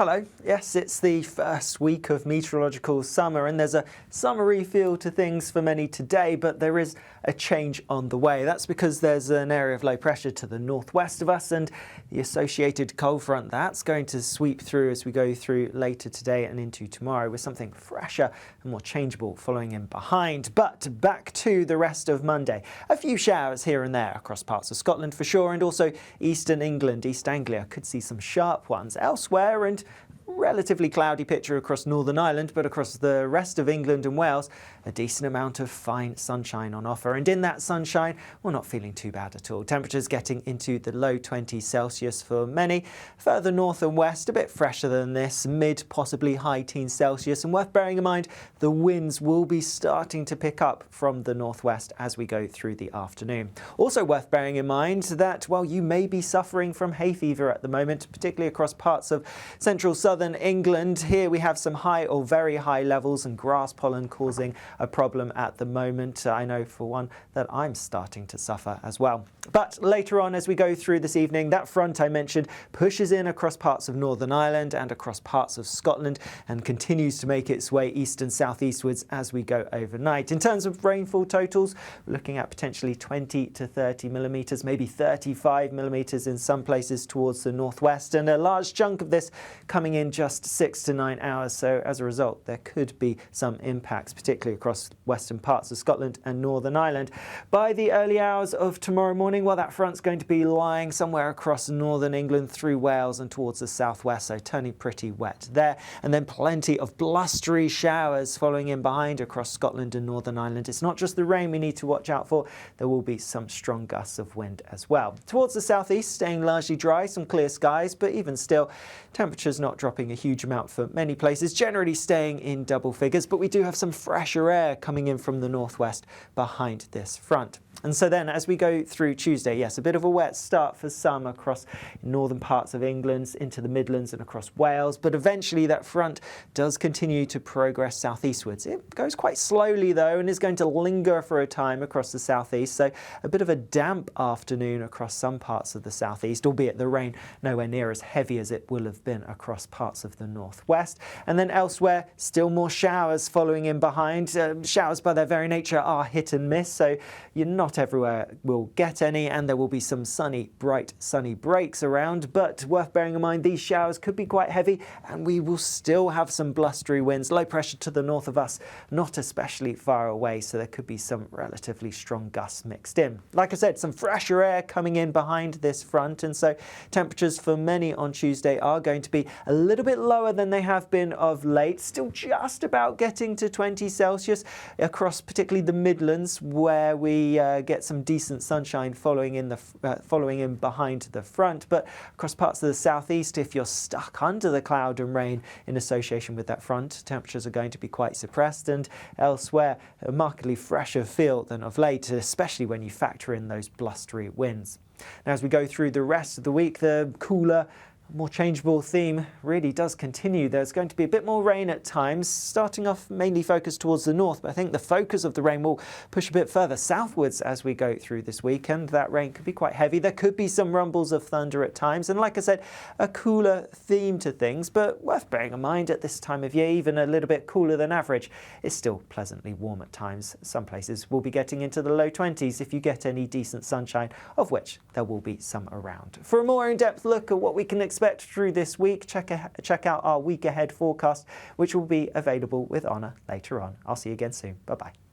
Hello. Yes, it's the first week of meteorological summer and there's a summery feel to things for many today, but there is a change on the way. That's because there's an area of low pressure to the northwest of us and the associated cold front that's going to sweep through as we go through later today and into tomorrow with something fresher and more changeable following in behind. But back to the rest of Monday. A few showers here and there across parts of Scotland for sure, and also eastern England, East Anglia could see some sharp ones elsewhere, and relatively cloudy picture across Northern Ireland, but across the rest of England and Wales, a decent amount of fine sunshine on offer. And in that sunshine, we're not feeling too bad at all. Temperatures getting into the low 20s Celsius for many. Further north and west, a bit fresher than this, mid, possibly high teens Celsius. And worth bearing in mind, the winds will be starting to pick up from the northwest as we go through the afternoon. Also worth bearing in mind that, well, you may be suffering from hay fever at the moment, particularly across parts of central southern England. Here we have some high or very high levels and grass pollen causing a problem at the moment. I know for one that I'm starting to suffer as well. But later on as we go through this evening, that front I mentioned pushes in across parts of Northern Ireland and across parts of Scotland and continues to make its way east and southeastwards as we go overnight. In terms of rainfall totals, we're looking at potentially 20 to 30 millimetres, maybe 35 millimetres in some places towards the northwest, and a large chunk of this coming in just 6 to 9 hours. So as a result, there could be some impacts, particularly across western parts of Scotland and Northern Ireland. By the early hours of tomorrow morning, well, that front's going to be lying somewhere across northern England through Wales and towards the southwest, so turning pretty wet there. And then plenty of blustery showers following in behind across Scotland and Northern Ireland. It's not just the rain we need to watch out for, there will be some strong gusts of wind as well. Towards the southeast, staying largely dry, some clear skies, but even still, temperatures not dropping a huge amount for many places, generally staying in double figures, but we do have some fresher air coming in from the northwest behind this front. And so then as we go through Tuesday, yes, a bit of a wet start for some across northern parts of England, into the Midlands and across Wales, but eventually that front does continue to progress southeastwards. It goes quite slowly though and is going to linger for a time across the southeast, so a bit of a damp afternoon across some parts of the southeast, albeit the rain nowhere near as heavy as it will have been across parts of the northwest. And then elsewhere, still more showers following in behind. Showers by their very nature are hit and miss, so you're not everywhere will get any, and there will be some sunny, bright sunny breaks around, but worth bearing in mind these showers could be quite heavy and we will still have some blustery winds, low pressure to the north of us, not especially far away, so there could be some relatively strong gusts mixed in. Like I said, some fresher air coming in behind this front, and so temperatures for many on Tuesday are going to be a little bit lower than they have been of late, still just about getting to 20 Celsius across particularly the Midlands, where we get some decent sunshine following in behind the front. But across parts of the southeast, if you're stuck under the cloud and rain in association with that front, temperatures are going to be quite suppressed, and elsewhere a markedly fresher feel than of late, especially when you factor in those blustery winds. Now as we go through the rest of the week, the cooler, more changeable theme really does continue. There's going to be a bit more rain at times, starting off mainly focused towards the north, but I think the focus of the rain will push a bit further southwards as we go through this weekend. That rain could be quite heavy. There could be some rumbles of thunder at times, and like I said, a cooler theme to things, but worth bearing in mind at this time of year, even a little bit cooler than average, it's still pleasantly warm at times. Some places will be getting into the low 20s if you get any decent sunshine, of which there will be some around. For a more in-depth look at what we can expect through this week, check out our week ahead forecast, which will be available with Honor later on. I'll see you again soon. Bye bye.